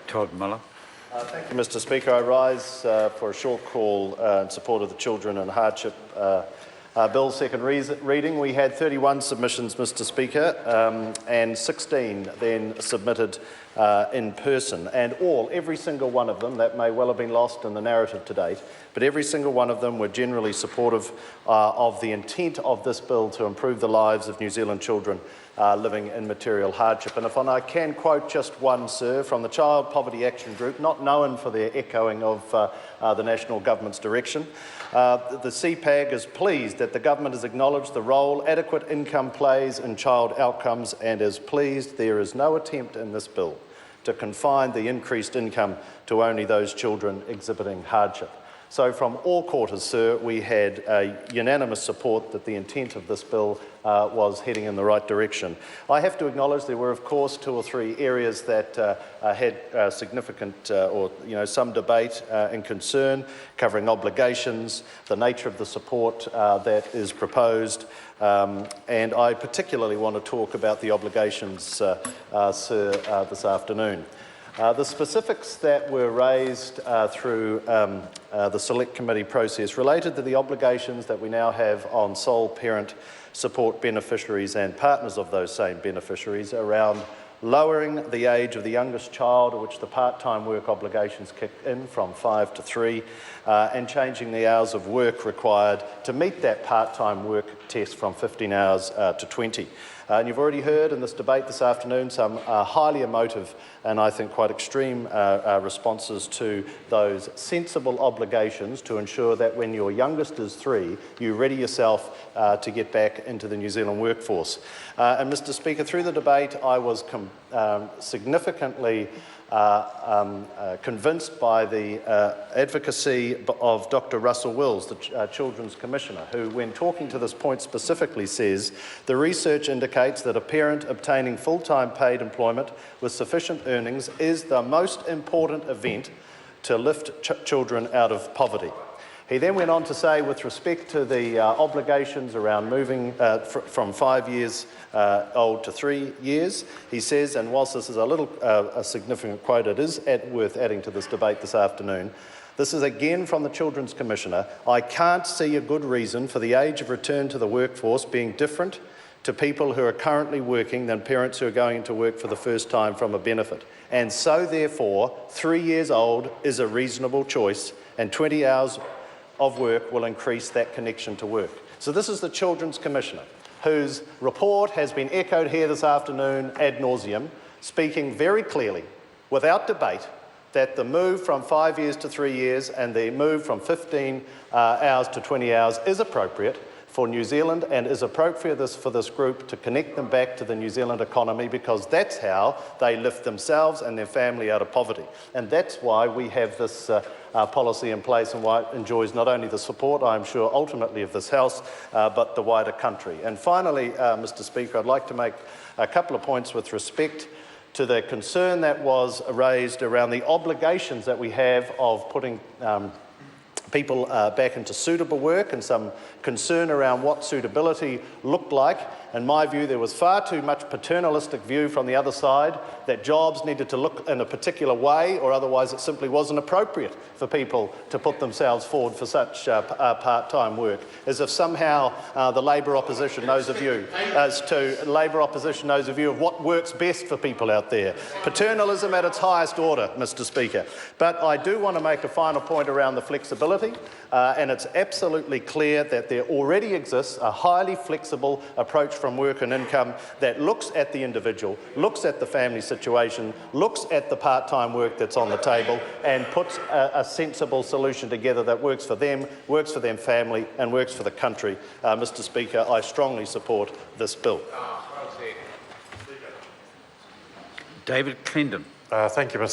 Todd Miller. Thank you, Mr. Speaker. I rise for a short call in support of the Children and Hardship Bill second reading. We had 31 submissions, Mr. Speaker, and 16 then submitted in person, and every single one of them, that may well have been lost in the narrative to date, but every single one of them were generally supportive of the intent of this bill to improve the lives of New Zealand children living in material hardship. And if I can quote just one, sir, from the Child Poverty Action Group, not known for their echoing of the National Government's direction, the CPAG is pleased that the Government has acknowledged the role adequate income plays in child outcomes and is pleased there is no attempt in this bill to confine the increased income to only those children exhibiting hardship. So from all quarters, sir, we had unanimous support that the intent of this bill was heading in the right direction. I have to acknowledge there were, of course, 2 or 3 areas that had significant some debate and concern, covering obligations, the nature of the support that is proposed, and I particularly want to talk about the obligations, sir, this afternoon. The specifics that were raised through the Select Committee process related to the obligations that we now have on sole parent support beneficiaries and partners of those same beneficiaries around lowering the age of the youngest child at which the part-time work obligations kick in from 5 to 3 and changing the hours of work required to meet that part-time work test from 15 hours to 20. And you've already heard in this debate this afternoon some highly emotive and I think quite extreme responses to those sensible obligations to ensure that when your youngest is 3, you ready yourself to get back into the New Zealand workforce. And Mr. Speaker, through the debate I was significantly convinced by the advocacy of Dr. Russell Wills, the Children's Commissioner, who, when talking to this point specifically, says the research indicates that a parent obtaining full-time paid employment with sufficient earnings is the most important event to lift children out of poverty. He then went on to say, with respect to the obligations around moving from 5 years old to 3 years, he says, and whilst this is a significant quote, it is worth adding to this debate this afternoon, this is again from the Children's Commissioner, I can't see a good reason for the age of return to the workforce being different to people who are currently working than parents who are going to work for the first time from a benefit. And so therefore, 3 years old is a reasonable choice, and 20 hours of work will increase that connection to work. So this is the Children's Commissioner, whose report has been echoed here this afternoon ad nauseum, speaking very clearly, without debate, that the move from 5 years to 3 years and the move from 15 hours to 20 hours is appropriate for New Zealand and is appropriate for this group to connect them back to the New Zealand economy, because that's how they lift themselves and their family out of poverty. And that's why we have this policy in place and why it enjoys not only the support, I'm sure, ultimately of this House, but the wider country. And finally, Mr. Speaker, I'd like to make a couple of points with respect to the concern that was raised around the obligations that we have of putting people back into suitable work and some concern around what suitability looked like. In my view, there was far too much paternalistic view from the other side that jobs needed to look in a particular way, or otherwise it simply wasn't appropriate for people to put themselves forward for such part-time work, as if somehow the Labour opposition knows a view of what works best for people out there. Paternalism at its highest order, Mr. Speaker. But I do want to make a final point around the flexibility, and it's absolutely clear that there already exists a highly flexible approach from work and income that looks at the individual, looks at the family situation, looks at the part-time work that's on the table, and puts a sensible solution together that works for them, works for their family, and works for the country. Mr. Speaker, I strongly support this bill. David Clendon. Thank you, Mr.